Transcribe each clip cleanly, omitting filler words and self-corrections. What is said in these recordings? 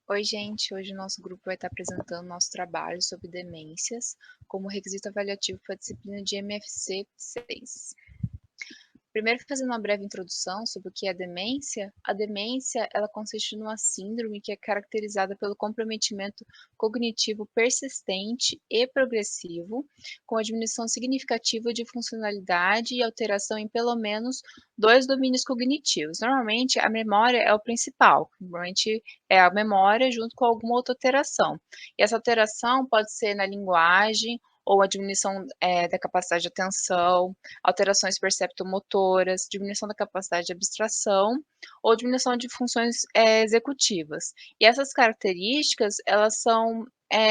Oi, gente. Hoje o nosso grupo vai estar apresentando nosso trabalho sobre demências como requisito avaliativo para a disciplina de MFC 6. Primeiro, fazendo uma breve introdução sobre o que é a demência ela consiste numa síndrome que é caracterizada pelo comprometimento cognitivo persistente e progressivo, com a diminuição significativa de funcionalidade e alteração em pelo menos dois domínios cognitivos. Normalmente, a memória é o principal, normalmente é a memória junto com alguma outra alteração. E essa alteração pode ser na linguagem ou a diminuição da capacidade de atenção, alterações perceptomotoras, diminuição da capacidade de abstração ou diminuição de funções executivas. E essas características, elas são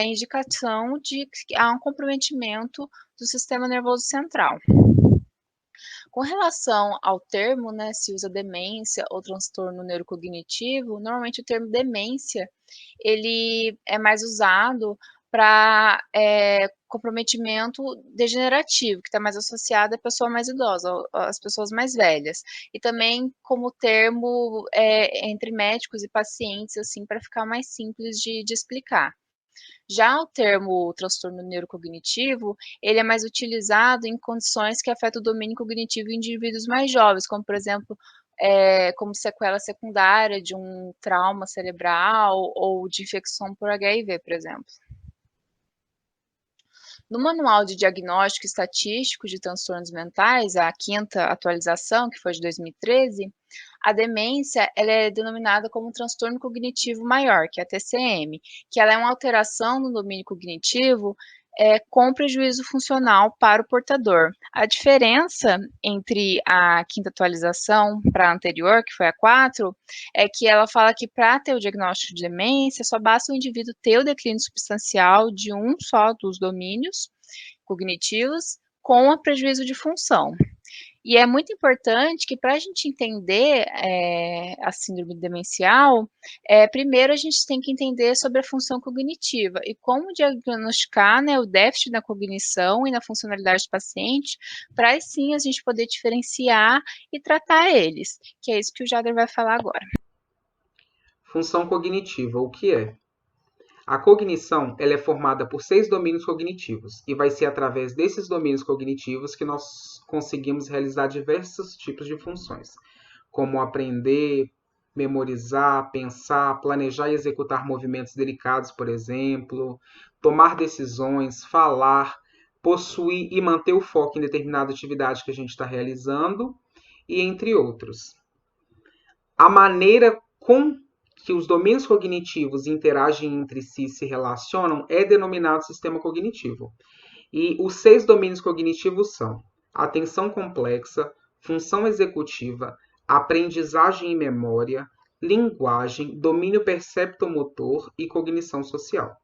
indicação de que há um comprometimento do sistema nervoso central. Com relação ao termo, né, se usa demência ou transtorno neurocognitivo, normalmente o termo demência, ele é mais usado para comprometimento degenerativo, que está mais associado à pessoa mais idosa, às pessoas mais velhas. E também como termo entre médicos e pacientes, assim, para ficar mais simples de explicar. Já o termo transtorno neurocognitivo, ele é mais utilizado em condições que afetam o domínio cognitivo em indivíduos mais jovens, como por exemplo, como sequela secundária de um trauma cerebral ou de infecção por HIV, por exemplo. No Manual de Diagnóstico Estatístico de Transtornos Mentais, a quinta atualização, que foi de 2013, a demência ela é denominada como transtorno cognitivo maior, que é a TCM, que ela é uma alteração no domínio cognitivo com prejuízo funcional para o portador. A diferença entre a quinta atualização para a anterior, que foi a 4, é que ela fala que para ter o diagnóstico de demência, só basta o indivíduo ter o declínio substancial de um só dos domínios cognitivos com a prejuízo de função. E é muito importante que para a gente entender a síndrome demencial, primeiro a gente tem que entender sobre a função cognitiva e como diagnosticar, né, o déficit na cognição e na funcionalidade do paciente, para aí sim a gente poder diferenciar e tratar eles, que é isso que o Jader vai falar agora. Função cognitiva, o que é? A cognição ela é formada por 6 domínios cognitivos e vai ser através desses domínios cognitivos que nós conseguimos realizar diversos tipos de funções, como aprender, memorizar, pensar, planejar e executar movimentos delicados, por exemplo, tomar decisões, falar, possuir e manter o foco em determinada atividade que a gente está realizando, e entre outros. A maneira com que os domínios cognitivos interagem entre si e se relacionam é denominado sistema cognitivo. E os 6 domínios cognitivos são atenção complexa, função executiva, aprendizagem e memória, linguagem, domínio perceptomotor e cognição social.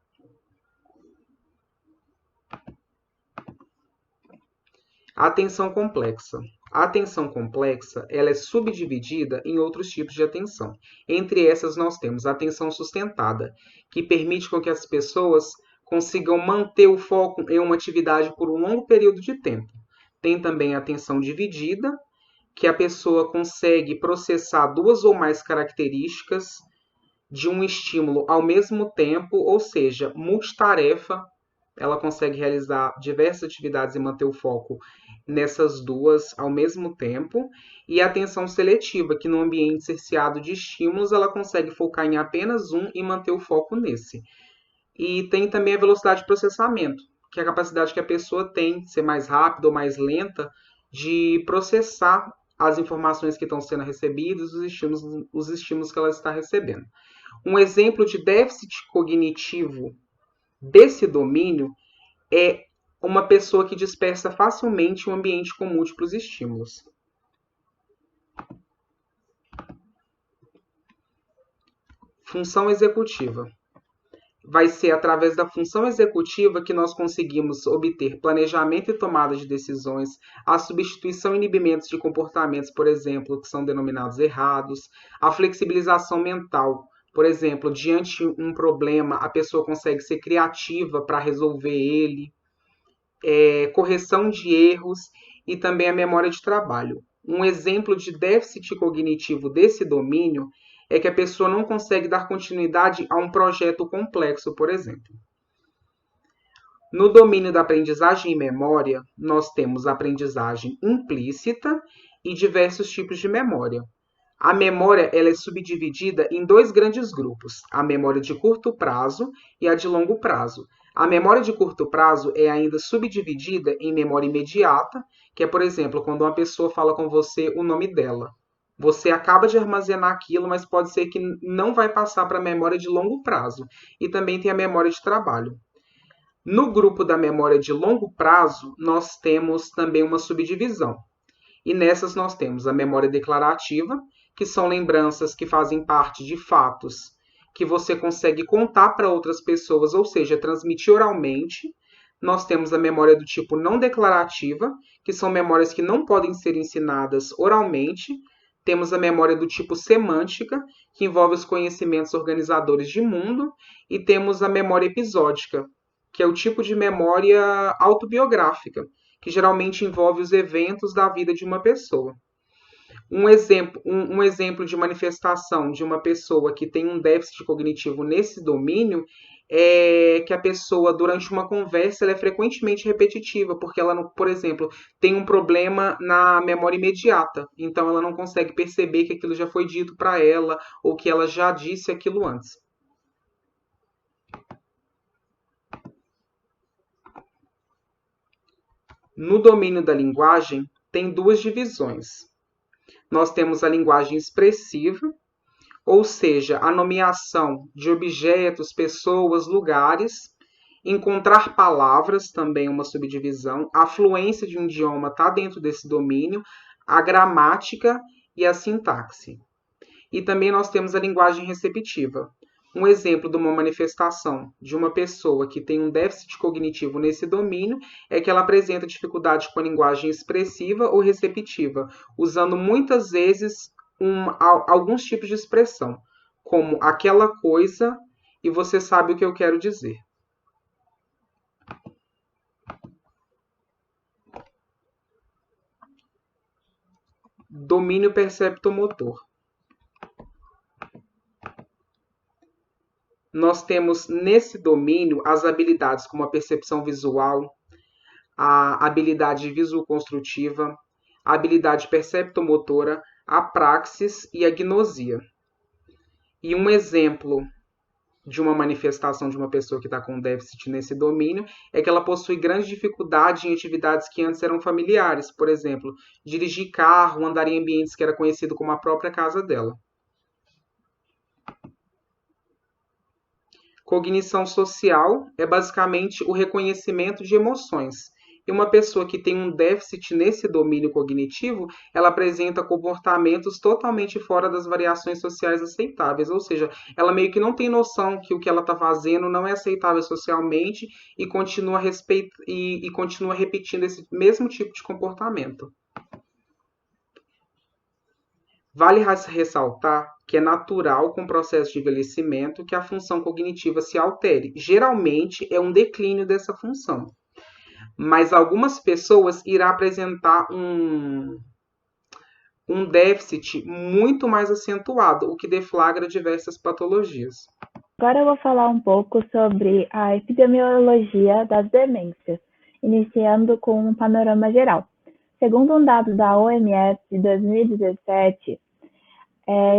Atenção complexa. A atenção complexa ela é subdividida em outros tipos de atenção. Entre essas, nós temos a atenção sustentada, que permite com que as pessoas consigam manter o foco em uma atividade por um longo período de tempo. Tem também a atenção dividida, que a pessoa consegue processar duas ou mais características de um estímulo ao mesmo tempo, ou seja, multitarefa. Ela consegue realizar diversas atividades e manter o foco nessas duas ao mesmo tempo. E a atenção seletiva, que no ambiente cerceado de estímulos, ela consegue focar em apenas um e manter o foco nesse. E tem também a velocidade de processamento, que é a capacidade que a pessoa tem de ser mais rápida ou mais lenta de processar as informações que estão sendo recebidas, os estímulos que ela está recebendo. Um exemplo de déficit cognitivo desse domínio é uma pessoa que dispersa facilmente um ambiente com múltiplos estímulos. Função executiva. Vai ser através da função executiva que nós conseguimos obter planejamento e tomada de decisões, a substituição e inibimento de comportamentos, por exemplo, que são denominados errados, a flexibilização mental. Por exemplo, diante de um problema, a pessoa consegue ser criativa para resolver ele, correção de erros e também a memória de trabalho. Um exemplo de déficit cognitivo desse domínio é que a pessoa não consegue dar continuidade a um projeto complexo, por exemplo. No domínio da aprendizagem e memória, nós temos aprendizagem implícita e diversos tipos de memória. A memória ela é subdividida em dois grandes grupos, a memória de curto prazo e a de longo prazo. A memória de curto prazo é ainda subdividida em memória imediata, que é, por exemplo, quando uma pessoa fala com você o nome dela. Você acaba de armazenar aquilo, mas pode ser que não vai passar para a memória de longo prazo. E também tem a memória de trabalho. No grupo da memória de longo prazo, nós temos também uma subdivisão. E nessas nós temos a memória declarativa, que são lembranças que fazem parte de fatos que você consegue contar para outras pessoas, ou seja, transmitir oralmente. Nós temos a memória do tipo não declarativa, que são memórias que não podem ser ensinadas oralmente. Temos a memória do tipo semântica, que envolve os conhecimentos organizadores de mundo. E temos a memória episódica, que é o tipo de memória autobiográfica, que geralmente envolve os eventos da vida de uma pessoa. Um exemplo de manifestação de uma pessoa que tem um déficit cognitivo nesse domínio é que a pessoa, durante uma conversa, ela é frequentemente repetitiva, porque ela, por exemplo, tem um problema na memória imediata, então ela não consegue perceber que aquilo já foi dito para ela ou que ela já disse aquilo antes. No domínio da linguagem, tem duas divisões. Nós temos a linguagem expressiva, ou seja, a nomeação de objetos, pessoas, lugares. Encontrar palavras, também uma subdivisão. A fluência de um idioma está dentro desse domínio. A gramática e a sintaxe. E também nós temos a linguagem receptiva. Um exemplo de uma manifestação de uma pessoa que tem um déficit cognitivo nesse domínio é que ela apresenta dificuldade com a linguagem expressiva ou receptiva, usando muitas vezes alguns tipos de expressão, como aquela coisa e você sabe o que eu quero dizer. Domínio perceptomotor. Nós temos nesse domínio as habilidades como a percepção visual, a habilidade visoconstrutiva, a habilidade perceptomotora, a praxis e a gnosia. E um exemplo de uma manifestação de uma pessoa que está com déficit nesse domínio é que ela possui grande dificuldade em atividades que antes eram familiares, por exemplo, dirigir carro, andar em ambientes que era conhecido como a própria casa dela. Cognição social é basicamente o reconhecimento de emoções. E uma pessoa que tem um déficit nesse domínio cognitivo, ela apresenta comportamentos totalmente fora das variações sociais aceitáveis, ou seja, ela meio que não tem noção que o que ela está fazendo não é aceitável socialmente e continua repetindo esse mesmo tipo de comportamento. Vale ressaltar que é natural com o processo de envelhecimento que a função cognitiva se altere. Geralmente é um declínio dessa função. Mas algumas pessoas irão apresentar um déficit muito mais acentuado, o que deflagra diversas patologias. Agora eu vou falar um pouco sobre a epidemiologia das demências, iniciando com um panorama geral. Segundo um dado da OMS de 2017,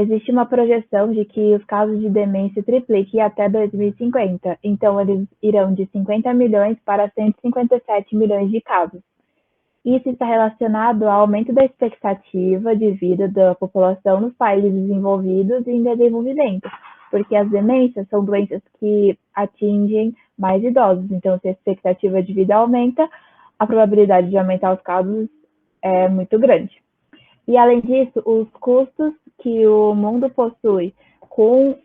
existe uma projeção de que os casos de demência tripliquem até 2050. Então, eles irão de 50 milhões para 157 milhões de casos. Isso está relacionado ao aumento da expectativa de vida da população nos países desenvolvidos e em desenvolvimento, porque as demências são doenças que atingem mais idosos. Então, se a expectativa de vida aumenta, a probabilidade de aumentar os casos é muito grande. E, além disso, os custos que o mundo possui com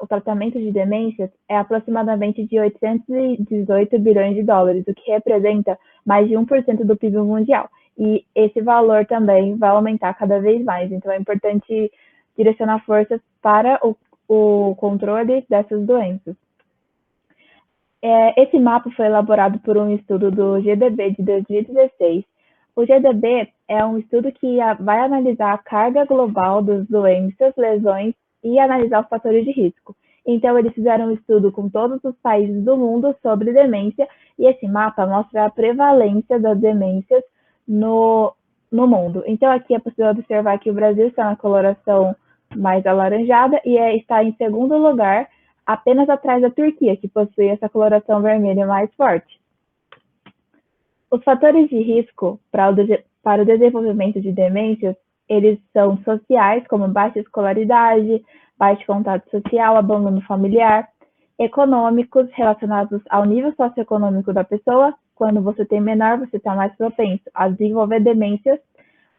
o tratamento de demências é aproximadamente de 818 bilhões de dólares, o que representa mais de 1% do PIB mundial. E esse valor também vai aumentar cada vez mais. Então, é importante direcionar forças para o controle dessas doenças. Esse mapa foi elaborado por um estudo do GDB de 2016. O GDB é um estudo que vai analisar a carga global das doenças, lesões e analisar os fatores de risco. Então, eles fizeram um estudo com todos os países do mundo sobre demência, e esse mapa mostra a prevalência das demências no mundo. Então, aqui é possível observar que o Brasil está na coloração mais alaranjada e está em segundo lugar, apenas atrás da Turquia, que possui essa coloração vermelha mais forte. Os fatores de risco para o desenvolvimento de demências, eles são sociais, como baixa escolaridade, baixo contato social, abandono familiar, econômicos, relacionados ao nível socioeconômico da pessoa. Quando você tem menor, você está mais propenso a desenvolver demências,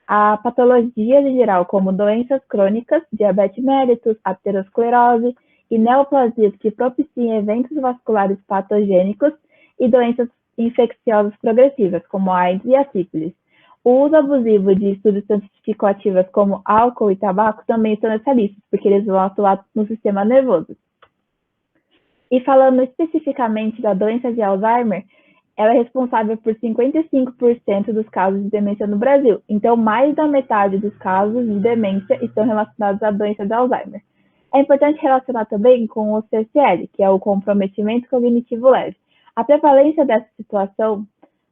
a patologias em geral, como doenças crônicas, diabetes mellitus, aterosclerose e neoplasias que propiciam eventos vasculares patogênicos e doenças infecciosas progressivas, como a AIDS e a sífilis. O uso abusivo de substâncias psicoativas como álcool e tabaco também estão nessa lista, porque eles vão atuar no sistema nervoso. E falando especificamente da doença de Alzheimer, ela é responsável por 55% dos casos de demência no Brasil. Então, mais da metade dos casos de demência estão relacionados à doença de Alzheimer. É importante relacionar também com o CCL, que é o comprometimento cognitivo leve. A prevalência dessa situação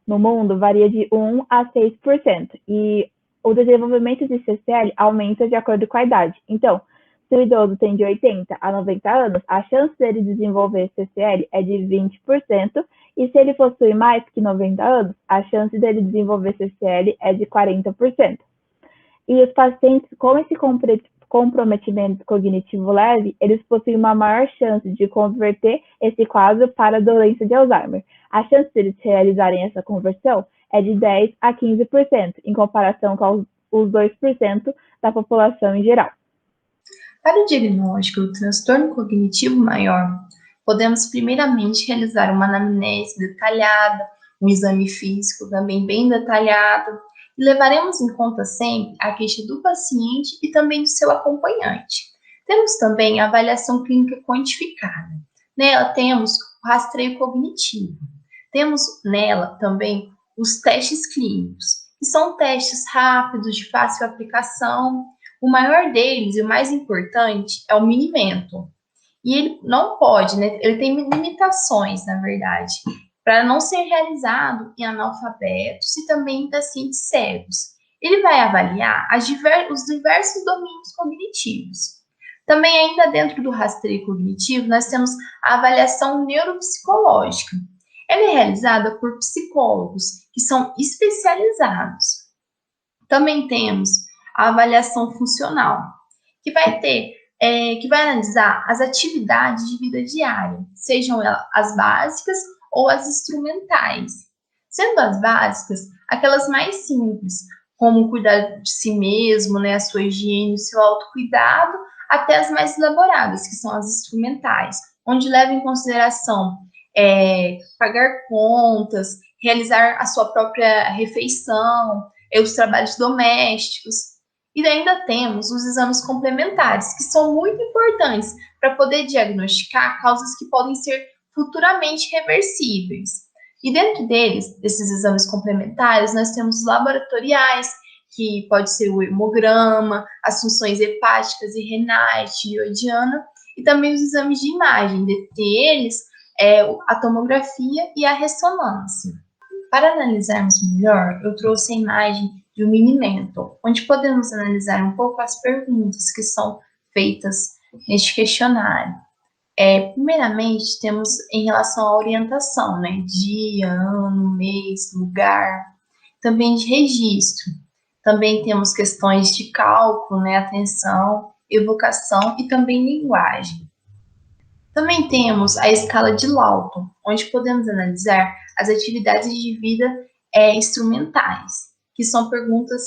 no mundo varia de 1 a 6%, e o desenvolvimento de CCL aumenta de acordo com a idade. Então, se o idoso tem de 80 a 90 anos, a chance dele desenvolver CCL é de 20%, e se ele possui mais que 90 anos, a chance dele desenvolver CCL é de 40%. E os pacientes com esse comprometimento cognitivo leve, eles possuem uma maior chance de converter esse quadro para a doença de Alzheimer. A chance de eles realizarem essa conversão é de 10 a 15%, em comparação com os 2% da população em geral. Para o diagnóstico do transtorno cognitivo maior, podemos primeiramente realizar uma anamnese detalhada, um exame físico também bem detalhado, e levaremos em conta sempre a queixa do paciente e também do seu acompanhante. Temos também a avaliação clínica quantificada. Nela temos o rastreio cognitivo. Temos nela também os testes clínicos, que são testes rápidos, de fácil aplicação. O maior deles, e o mais importante, é o Mini-Mental. E ele não pode, ele tem limitações, na verdade, para não ser realizado em analfabetos e também em pacientes cegos. Ele vai avaliar os diversos domínios cognitivos. Também, ainda dentro do rastreio cognitivo, nós temos a avaliação neuropsicológica. Ela é realizada por psicólogos que são especializados. Também temos a avaliação funcional, que vai analisar as atividades de vida diária, sejam elas as básicas ou as instrumentais. Sendo as básicas aquelas mais simples, como cuidar de si mesmo, a sua higiene, o seu autocuidado, até as mais elaboradas, que são as instrumentais, onde leva em consideração pagar contas, realizar a sua própria refeição, os trabalhos domésticos. E ainda temos os exames complementares, que são muito importantes para poder diagnosticar causas que podem ser futuramente reversíveis. E dentro desses exames complementares, nós temos os laboratoriais, que pode ser o hemograma, as funções hepáticas e renais, tireoidiana, e também os exames de imagem, dentre eles a tomografia e a ressonância. Para analisarmos melhor, eu trouxe a imagem de um Mini-Mental, onde podemos analisar um pouco as perguntas que são feitas neste questionário. Primeiramente, temos em relação à orientação, dia, ano, mês, lugar, também de registro. Também temos questões de cálculo, atenção, evocação e também linguagem. Também temos a escala de Lawton, onde podemos analisar as atividades de vida instrumentais, que são perguntas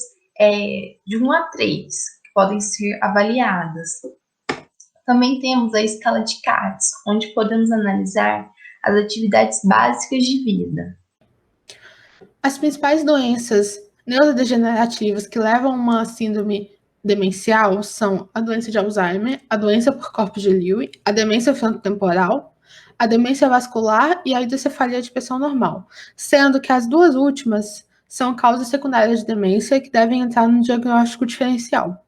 de 1 a 3, que podem ser avaliadas. Também temos a escala de Katz, onde podemos analisar as atividades básicas de vida. As principais doenças neurodegenerativas que levam a uma síndrome demencial são a doença de Alzheimer, a doença por corpos de Lewy, a demência frontotemporal, a demência vascular e a hidrocefalia de pessoa normal, sendo que as duas últimas são causas secundárias de demência que devem entrar no diagnóstico diferencial.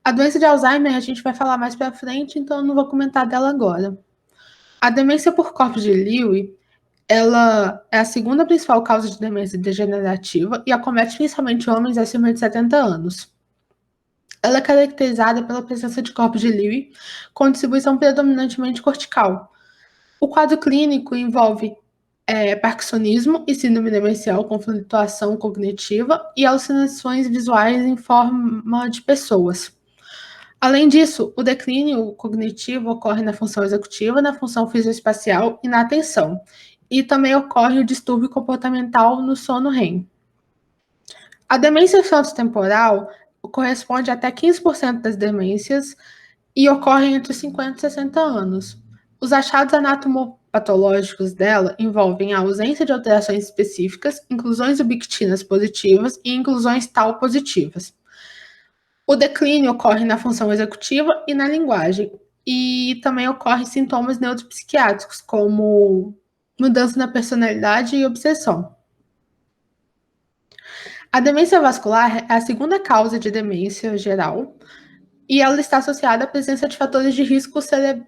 A doença de Alzheimer a gente vai falar mais para frente, então eu não vou comentar dela agora. A demência por corpos de Lewy, ela é a segunda principal causa de demência degenerativa e acomete principalmente homens acima de 70 anos. Ela é caracterizada pela presença de corpos de Lewy com distribuição predominantemente cortical. O quadro clínico envolve parkinsonismo e síndrome demencial com flutuação cognitiva e alucinações visuais em forma de pessoas. Além disso, o declínio cognitivo ocorre na função executiva, na função fisioespacial e na atenção. E também ocorre o distúrbio comportamental no sono REM. A demência frontotemporal corresponde a até 15% das demências e ocorre entre 50 e 60 anos. Os achados anatomopatológicos dela envolvem a ausência de alterações específicas, inclusões ubiquitinas positivas e inclusões tau positivas. O declínio ocorre na função executiva e na linguagem, e também ocorrem sintomas neuropsiquiátricos, como mudança na personalidade e obsessão. A demência vascular é a segunda causa de demência geral, e ela está associada à presença de fatores de risco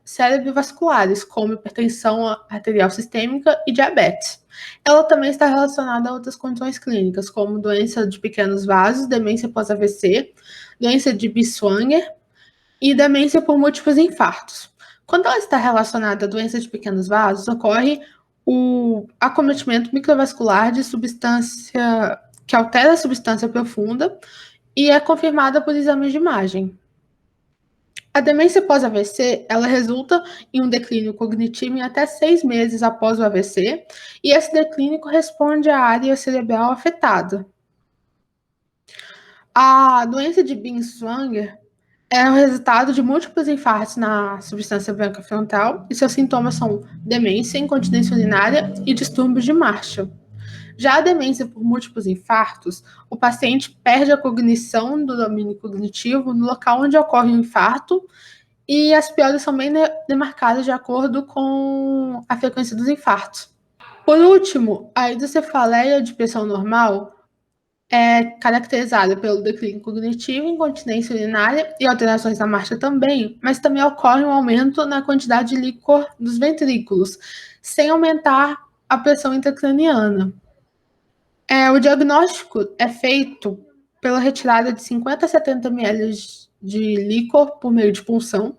cerebrovasculares, como hipertensão arterial sistêmica e diabetes. Ela também está relacionada a outras condições clínicas, como doença de pequenos vasos, demência pós-AVC, doença de Binswanger e demência por múltiplos infartos. Quando ela está relacionada à doença de pequenos vasos, ocorre o acometimento microvascular de substância que altera a substância profunda e é confirmada por exames de imagem. A demência pós-AVC, ela resulta em um declínio cognitivo em até 6 meses após o AVC, e esse declínio corresponde à área cerebral afetada. A doença de Binswanger é o resultado de múltiplos infartos na substância branca frontal, e seus sintomas são demência, incontinência urinária e distúrbios de Marshall. Já a demência por múltiplos infartos, o paciente perde a cognição do domínio cognitivo no local onde ocorre o infarto, e as piores são bem demarcadas de acordo com a frequência dos infartos. Por último, a hidrocefaleia de pressão normal é caracterizada pelo declínio cognitivo, incontinência urinária e alterações na marcha também, mas também ocorre um aumento na quantidade de líquor dos ventrículos, sem aumentar a pressão intracraniana. O diagnóstico é feito pela retirada de 50 a 70 ml de líquor por meio de punção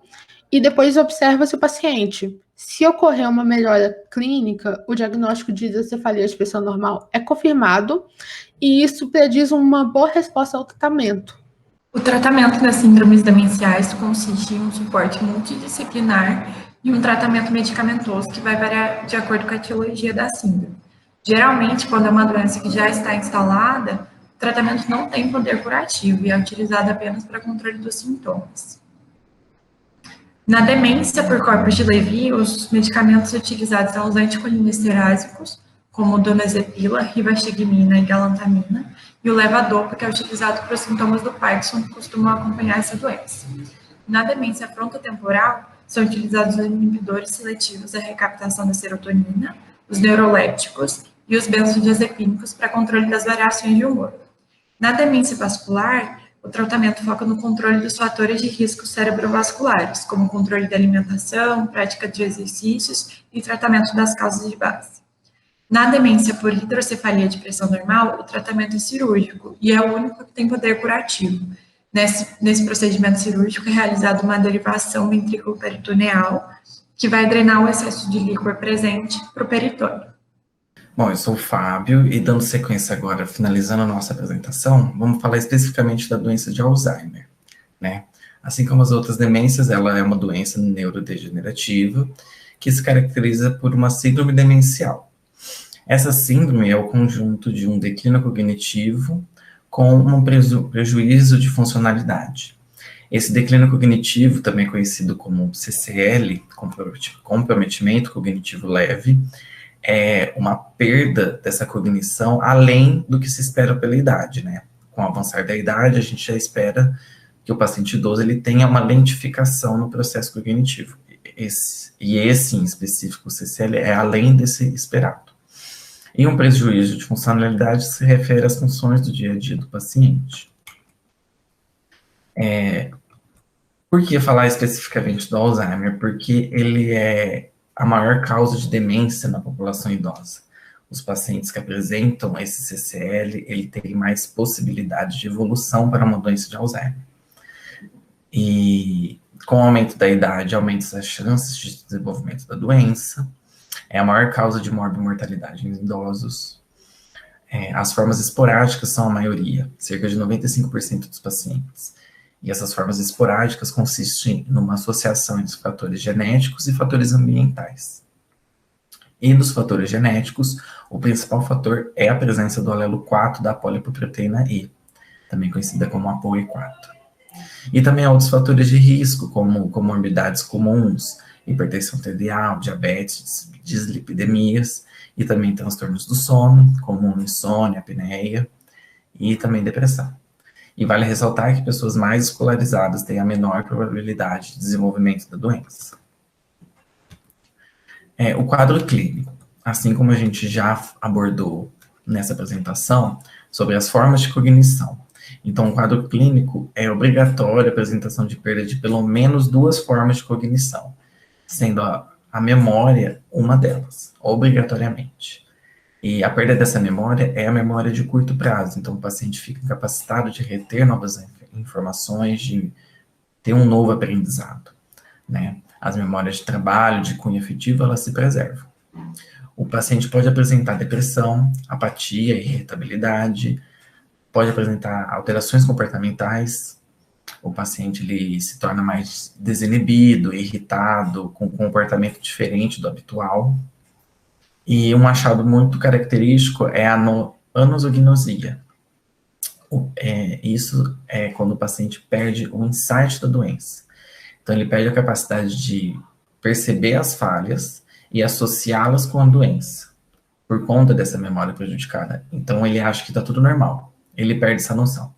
e depois observa-se o paciente. Se ocorrer uma melhora clínica, o diagnóstico de hidrocefalia de pressão normal é confirmado e isso prediz uma boa resposta ao tratamento. O tratamento das síndromes demenciais consiste em um suporte multidisciplinar e um tratamento medicamentoso que vai variar de acordo com a etiologia da síndrome. Geralmente, quando é uma doença que já está instalada, o tratamento não tem poder curativo e é utilizado apenas para controle dos sintomas. Na demência por corpos de Levy, os medicamentos utilizados são os anticolinesterásicos, como donazepila, rivastigmina e galantamina, e o levodopa, que é utilizado para os sintomas do Parkinson, que costumam acompanhar essa doença. Na demência frontotemporal, são utilizados os inibidores seletivos da recaptação da serotonina, os neurolépticos e os benzodiazepínicos para controle das variações de humor. Na demência vascular, o tratamento foca no controle dos fatores de risco cerebrovasculares, como controle da alimentação, prática de exercícios e tratamento das causas de base. Na demência por hidrocefalia de pressão normal, o tratamento é cirúrgico e é o único que tem poder curativo. Nesse procedimento cirúrgico é realizada uma derivação ventrículo-peritoneal, que vai drenar o excesso de líquor presente para o peritônio. Bom, eu sou o Fábio e dando sequência agora, finalizando a nossa apresentação, vamos falar especificamente da doença de Alzheimer, né? Assim como as outras demências, ela é uma doença neurodegenerativa que se caracteriza por uma síndrome demencial. Essa síndrome é o conjunto de um declínio cognitivo com um prejuízo de funcionalidade. Esse declínio cognitivo, também conhecido como CCL, comprometimento cognitivo leve, é uma perda dessa cognição além do que se espera pela idade, né? Com o avançar da idade, a gente já espera que o paciente idoso ele tenha uma lentificação no processo cognitivo. Esse em específico, o CCL, é além desse esperado. E um prejuízo de funcionalidade se refere às funções do dia a dia do paciente. Por que falar especificamente do Alzheimer? Porque ele é a maior causa de demência na população idosa. Os pacientes que apresentam esse CCL, ele tem mais possibilidade de evolução para uma doença de Alzheimer. E com o aumento da idade, aumentam as chances de desenvolvimento da doença. É a maior causa de morbimortalidade em idosos. As formas esporádicas são a maioria, cerca de 95% dos pacientes. E essas formas esporádicas consistem numa associação entre fatores genéticos e fatores ambientais. E dos fatores genéticos, o principal fator é a presença do alelo 4 da polipoproteína E, também conhecida como APOE4. E também há outros fatores de risco, como comorbidades comuns, hipertensão arterial, diabetes, dislipidemias, e também transtornos do sono, como insônia, apneia, e também depressão. E vale ressaltar que pessoas mais escolarizadas têm a menor probabilidade de desenvolvimento da doença. O quadro clínico, assim como a gente já abordou nessa apresentação, sobre as formas de cognição. Então, o quadro clínico é obrigatório a apresentação de perda de pelo menos 2 formas de cognição, sendo a memória uma delas, obrigatoriamente. E a perda dessa memória é a memória de curto prazo, então o paciente fica incapacitado de reter novas informações, de ter um novo aprendizado, né? As memórias de trabalho, de cunho afetivo, elas se preservam. O paciente pode apresentar depressão, apatia, irritabilidade, pode apresentar alterações comportamentais, o paciente ele se torna mais desinibido, irritado, com um comportamento diferente do habitual. E um achado muito característico é a anosognosia. Isso é quando o paciente perde o insight da doença. Então, ele perde a capacidade de perceber as falhas e associá-las com a doença, por conta dessa memória prejudicada. Então, ele acha que está tudo normal. Ele perde essa noção.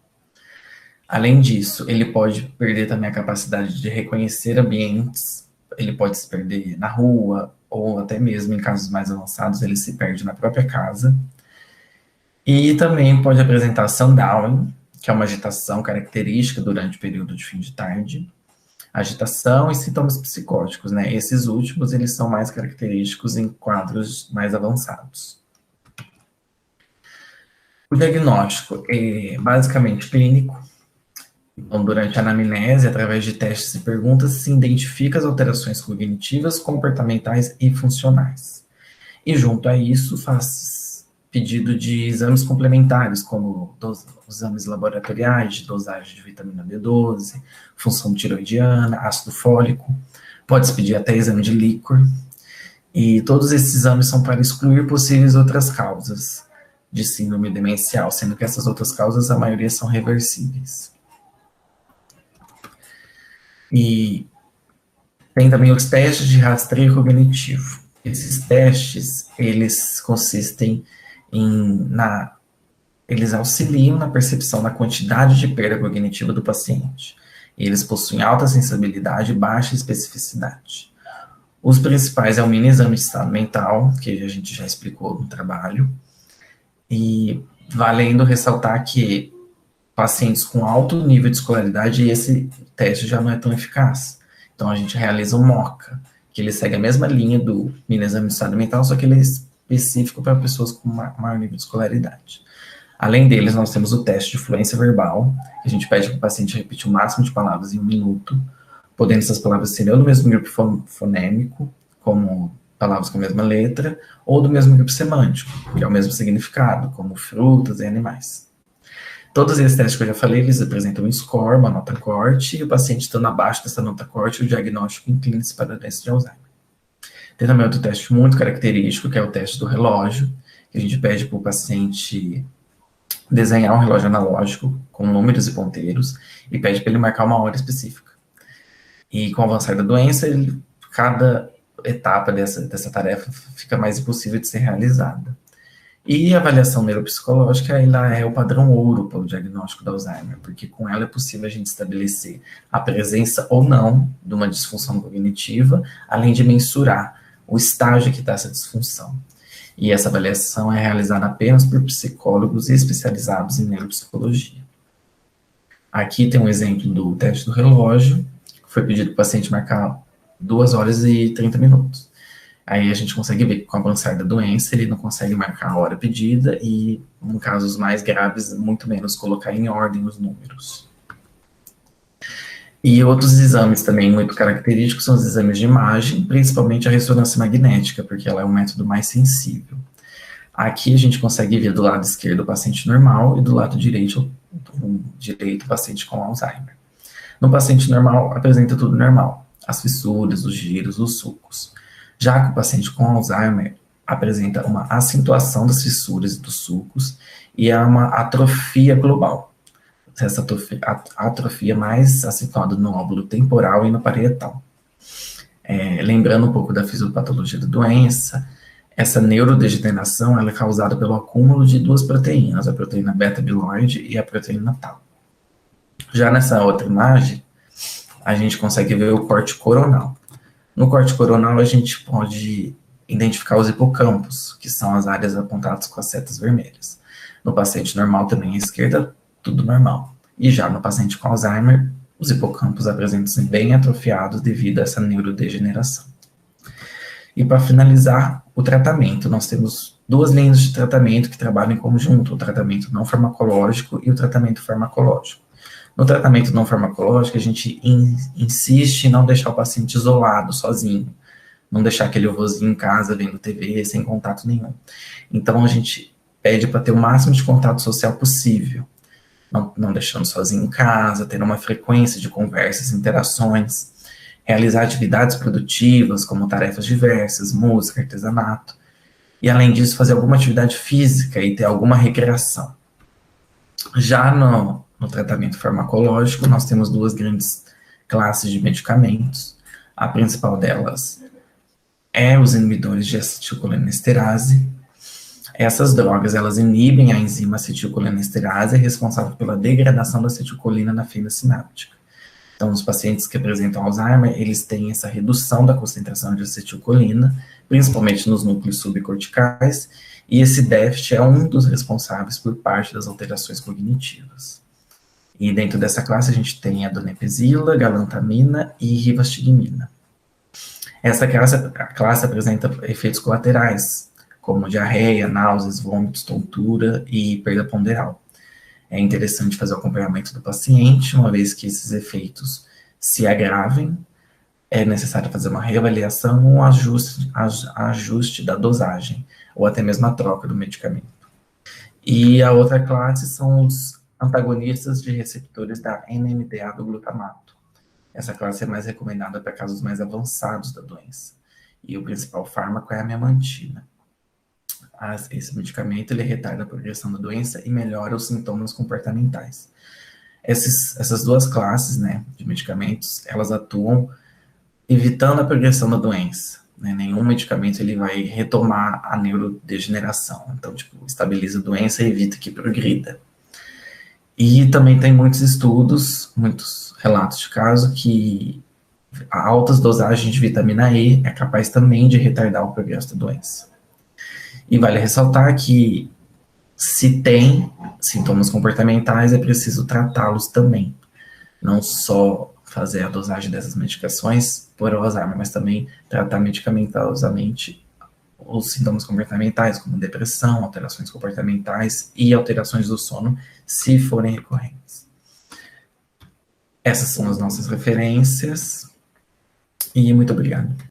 Além disso, ele pode perder também a capacidade de reconhecer ambientes, ele pode se perder na rua, ou até mesmo em casos mais avançados, ele se perde na própria casa. E também pode apresentar Sundowning, que é uma agitação característica durante o período de fim de tarde. Agitação e sintomas psicóticos, né? Esses últimos, eles são mais característicos em quadros mais avançados. O diagnóstico é basicamente clínico. Então, durante a anamnese, através de testes e perguntas, se identifica as alterações cognitivas, comportamentais e funcionais. E junto a isso, faz pedido de exames complementares, como exames laboratoriais de dosagem de vitamina B12, função tiroidiana, ácido fólico, pode-se pedir até exame de líquor, e todos esses exames são para excluir possíveis outras causas de síndrome demencial, sendo que essas outras causas, a maioria são reversíveis. E tem também os testes de rastreio cognitivo. Esses testes, eles consistem eles auxiliam na percepção da quantidade de perda cognitiva do paciente. Eles possuem alta sensibilidade e baixa especificidade. Os principais é o mini exame de estado mental, que a gente já explicou no trabalho, e valendo ressaltar que pacientes com alto nível de escolaridade, esse teste já não é tão eficaz. Então, a gente realiza um MOCA, que ele segue a mesma linha do mini exame de estado mental, só que ele é específico para pessoas com maior nível de escolaridade. Além deles, nós temos o teste de fluência verbal, que a gente pede para o paciente repetir o máximo de palavras em 1 minuto, podendo essas palavras serem ou do mesmo grupo fonêmico, como palavras com a mesma letra, ou do mesmo grupo semântico, que é o mesmo significado, como frutas e animais. Todos esses testes que eu já falei, eles apresentam um score, uma nota corte, e o paciente estando abaixo dessa nota corte, o diagnóstico inclina-se para a doença de Alzheimer. Tem também outro teste muito característico, que é o teste do relógio, que a gente pede para o paciente desenhar um relógio analógico com números e ponteiros, e pede para ele marcar uma hora específica. E com o avançar da doença, cada etapa dessa tarefa fica mais impossível de ser realizada. E a avaliação neuropsicológica, ela é o padrão ouro para o diagnóstico do Alzheimer, porque com ela é possível a gente estabelecer a presença ou não de uma disfunção cognitiva, além de mensurar o estágio que está essa disfunção. E essa avaliação é realizada apenas por psicólogos especializados em neuropsicologia. Aqui tem um exemplo do teste do relógio, foi pedido para o paciente marcar 2 horas e 30 minutos. Aí a gente consegue ver que com o avançar da doença, ele não consegue marcar a hora pedida e, em casos mais graves, muito menos colocar em ordem os números. E outros exames também muito característicos são os exames de imagem, principalmente a ressonância magnética, porque ela é um método mais sensível. Aqui a gente consegue ver do lado esquerdo o paciente normal e do lado direito o paciente com Alzheimer. No paciente normal, apresenta tudo normal, as fissuras, os giros, os sulcos. Já que o paciente com Alzheimer apresenta uma acentuação das fissuras e dos sulcos e há uma atrofia global. Essa atrofia mais acentuada no lóbulo temporal e no parietal. Lembrando um pouco da fisiopatologia da doença, essa neurodegeneração ela é causada pelo acúmulo de 2 proteínas, a proteína beta-amiloide e a proteína tau. Já nessa outra imagem, a gente consegue ver o corte coronal. No corte coronal, a gente pode identificar os hipocampos, que são as áreas apontadas com as setas vermelhas. No paciente normal, também à esquerda, tudo normal. E já no paciente com Alzheimer, os hipocampos apresentam-se bem atrofiados devido a essa neurodegeneração. E para finalizar, o tratamento. Nós temos 2 linhas de tratamento que trabalham em conjunto, o tratamento não farmacológico e o tratamento farmacológico. No tratamento não farmacológico, a gente insiste em não deixar o paciente isolado, sozinho. Não deixar aquele vovozinho em casa, vendo TV, sem contato nenhum. Então, a gente pede para ter o máximo de contato social possível. Não deixando sozinho em casa, ter uma frequência de conversas, interações, realizar atividades produtivas, como tarefas diversas, música, artesanato. E, além disso, fazer alguma atividade física e ter alguma recreação. Já no tratamento farmacológico, nós temos 2 grandes classes de medicamentos. A principal delas é os inibidores de acetilcolinesterase. Essas drogas, elas inibem a enzima acetilcolinesterase, responsável pela degradação da acetilcolina na fenda sináptica. Então, os pacientes que apresentam Alzheimer, eles têm essa redução da concentração de acetilcolina, principalmente nos núcleos subcorticais, e esse déficit é um dos responsáveis por parte das alterações cognitivas. E dentro dessa classe a gente tem a donepezila, galantamina e rivastigmina. Essa classe apresenta efeitos colaterais, como diarreia, náuseas, vômitos, tontura e perda ponderal. É interessante fazer o acompanhamento do paciente, uma vez que esses efeitos se agravem, é necessário fazer uma reavaliação ou ajuste da dosagem, ou até mesmo a troca do medicamento. E a outra classe são os antagonistas de receptores da NMDA do glutamato. Essa classe é mais recomendada para casos mais avançados da doença. E o principal fármaco é a memantina. Esse medicamento ele retarda a progressão da doença e melhora os sintomas comportamentais. Essas 2 classes, né, de medicamentos, elas atuam evitando a progressão da doença. Né? Nenhum medicamento ele vai retomar a neurodegeneração. Então, estabiliza a doença e evita que progrida. E também tem muitos estudos, muitos relatos de caso que altas dosagens de vitamina E é capaz também de retardar o progresso da doença. E vale ressaltar que, se tem sintomas comportamentais, é preciso tratá-los também. Não só fazer a dosagem dessas medicações por Alzheimer, mas também tratar medicamentosamente os sintomas comportamentais, como depressão, alterações comportamentais e alterações do sono, se forem recorrentes. Essas são as nossas referências, e muito obrigado.